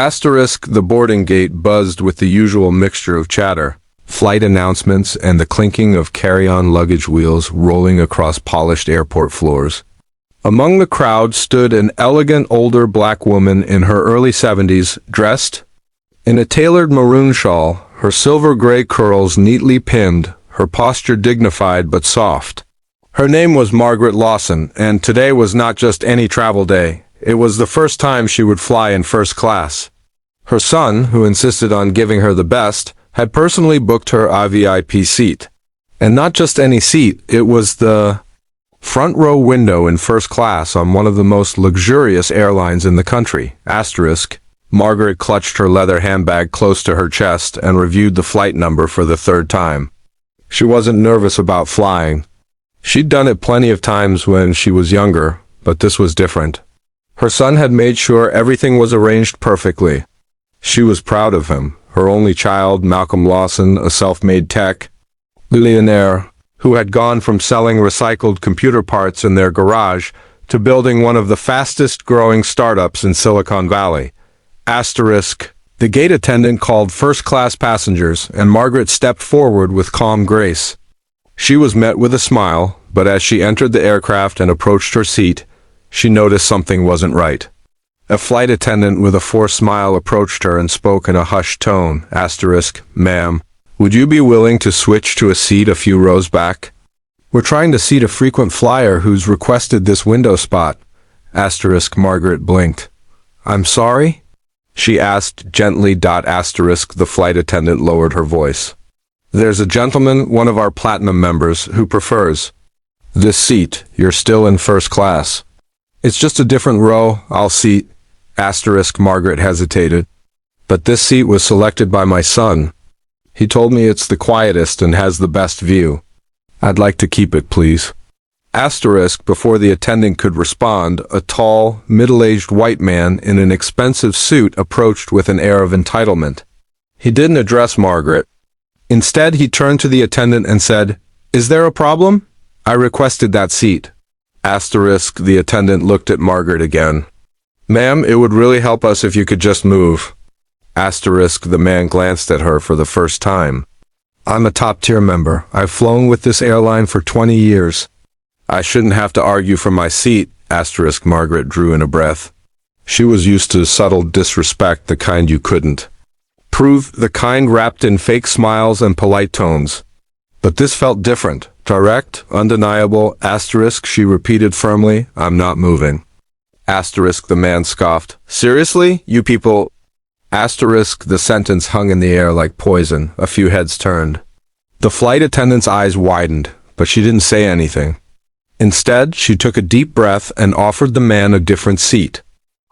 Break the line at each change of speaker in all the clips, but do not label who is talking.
Asterisk, the boarding gate buzzed with the usual mixture of chatter, flight announcements, and the clinking of carry-on luggage wheels rolling across polished airport floors. Among the crowd stood an elegant older black woman in her early 70s, dressed in a tailored maroon shawl, her silver-gray curls neatly pinned, her posture dignified but soft. Her name was Margaret Lawson, and today was not just any travel day. It was the first time she would fly in first class. Her son, who insisted on giving her the best, had personally booked her a VIP seat. And not just any seat, it was the front row window in first class on one of the most luxurious airlines in the country. Asterisk. Margaret clutched her leather handbag close to her chest and reviewed the flight number for the third time. She wasn't nervous about flying. She'd done it plenty of times when she was younger, but this was different. Her son had made sure everything was arranged perfectly. She was proud of him. Her only child, Malcolm Lawson, a self-made tech billionaire who had gone from selling recycled computer parts in their garage to building one of the fastest-growing startups in Silicon Valley. Asterisk. The gate attendant called first-class passengers, and Margaret stepped forward with calm grace. She was met with a smile, but as she entered the aircraft and approached her seat, she noticed something wasn't right. A flight attendant with a forced smile approached her and spoke in a hushed tone. Asterisk. Ma'am, would you be willing to switch to a seat a few rows back? We're trying to seat a frequent flyer who's requested this window spot. Asterisk. Margaret blinked. I'm sorry? She asked gently. Asterisk. The flight attendant lowered her voice. There's a gentleman, one of our platinum members, who prefers this seat. You're still in first class. It's just a different row. I'll seat. Asterisk. Margaret hesitated. But this seat was selected by my son. He told me it's the quietest and has the best view. I'd like to keep it, please. Asterisk. Before the attendant could respond, a tall, middle-aged white man in an expensive suit approached with an air of entitlement. He didn't address Margaret. Instead, he turned to the attendant and said, "Is there a problem? I requested that seat." Asterisk. The attendant looked at Margaret again. "Ma'am, it would really help us if you could just move." Asterisk. The man glanced at her for the first time. "I'm a top-tier member. I've flown with this airline for 20 years. I shouldn't have to argue for my seat." Asterisk. Margaret drew in a breath. She was used to subtle disrespect, the kind you couldn't prove, the kind wrapped in fake smiles and polite tones. But this felt different. Direct, undeniable. Asterisk. She repeated firmly, "I'm not moving." Asterisk. The man scoffed. "Seriously? You people—" Asterisk. The sentence hung in the air like poison. A few heads turned. The flight attendant's eyes widened, but she didn't say anything. Instead, she took a deep breath and offered the man a different seat.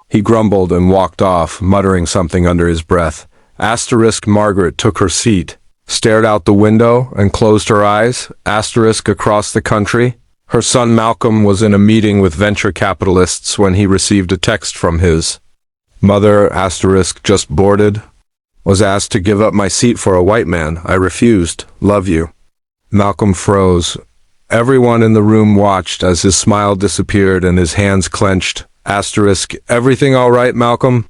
He grumbled and walked off, muttering something under his breath. Asterisk. Margaret took her seat, stared out the window, and closed her eyes. Asterisk. Across the country, her son Malcolm was in a meeting with venture capitalists when he received a text from his mother. Asterisk. Just boarded. Was asked to give up my seat for a white man. I refused. Love you. Malcolm froze. Everyone in the room watched as his smile disappeared and his hands clenched. Asterisk. Everything all right, Malcolm?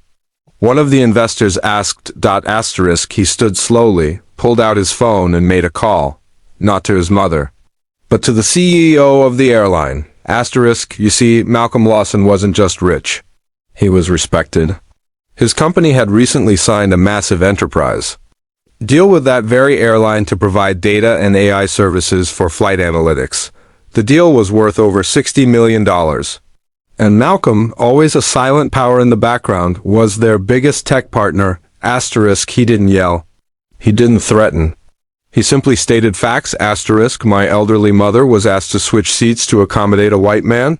One of the investors asked. Asterisk. He stood slowly, pulled out his phone and made a call. Not to his mother, but to the CEO of the airline. Asterisk. You see, Malcolm Lawson wasn't just rich. He was respected. His company had recently signed a massive enterprise deal with that very airline to provide data and AI services for flight analytics. The deal was worth over $60 million. And Malcolm, always a silent power in the background, was their biggest tech partner. Asterisk. He didn't yell. He didn't threaten. He simply stated facts. Asterisk. My elderly mother was asked to switch seats to accommodate a white man.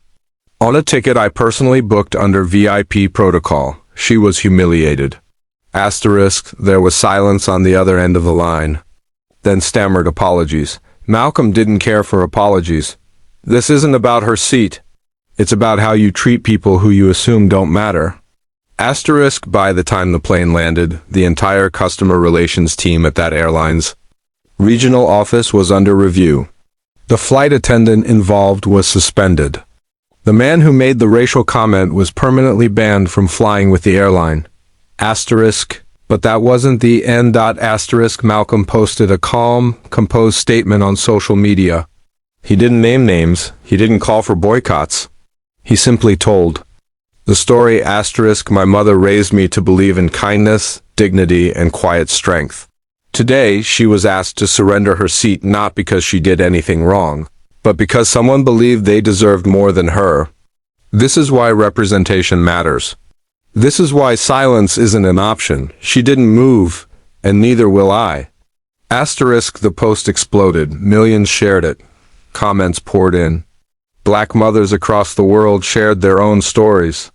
On a ticket I personally booked under VIP protocol. She was humiliated. Asterisk. There was silence on the other end of the line. Then stammered apologies. Malcolm didn't care for apologies. This isn't about her seat. It's about how you treat people who you assume don't matter. Asterisk. By the time the plane landed, the entire customer relations team at that airline's regional office was under review. The flight attendant involved was suspended. The man who made the racial comment was permanently banned from flying with the airline. Asterisk. But that wasn't the end. Asterisk. Malcolm posted a calm, composed statement on social media. He didn't name names. He didn't call for boycotts. He simply told the story. Asterisk. My mother raised me to believe in kindness, dignity, and quiet strength. Today, she was asked to surrender her seat not because she did anything wrong, but because someone believed they deserved more than her. This is why representation matters. This is why silence isn't an option. She didn't move, and neither will I. Asterisk. The post exploded. Millions shared it. Comments poured in. Black mothers across the world shared their own stories.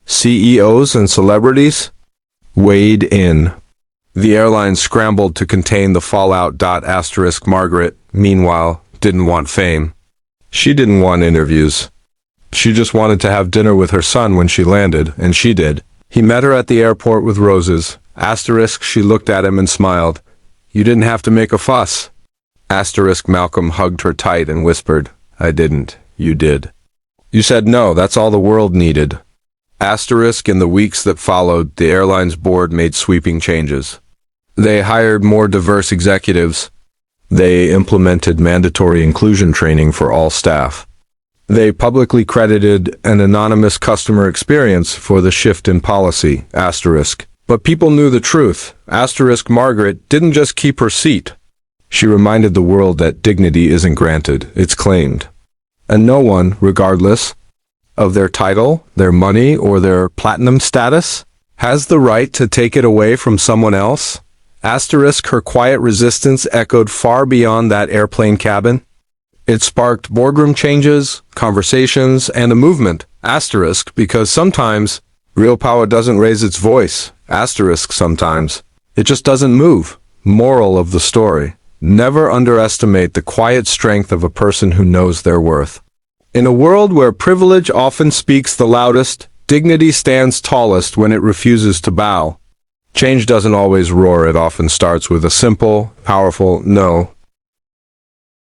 CEOs and celebrities weighed in. The airline scrambled to contain the fallout. Asterisk. Margaret, meanwhile, didn't want fame. She didn't want interviews. She just wanted to have dinner with her son when she landed, and she did. He met her at the airport with roses. Asterisk. She looked at him and smiled. You didn't have to make a fuss. Asterisk. Malcolm hugged her tight and whispered, I didn't. You did. You said no, that's all the world needed. Asterisk. In the weeks that followed, the airline's board made sweeping changes. They hired more diverse executives. They implemented mandatory inclusion training for all staff. They publicly credited an anonymous customer experience for the shift in policy. Asterisk. But people knew the truth. Asterisk. Margaret didn't just keep her seat. She reminded the world that dignity isn't granted, it's claimed. And no one, regardless of their title, their money, or their platinum status, has the right to take it away from someone else. Asterisk. Her quiet resistance echoed far beyond that airplane cabin. It sparked boardroom changes, conversations, and a movement. Asterisk. Because sometimes real power doesn't raise its voice. Asterisk. Sometimes it just doesn't move. Moral of the story. Never underestimate the quiet strength of a person who knows their worth. In a world where privilege often speaks the loudest, dignity stands tallest when it refuses to bow. Change doesn't always roar. It often starts with a simple, powerful no.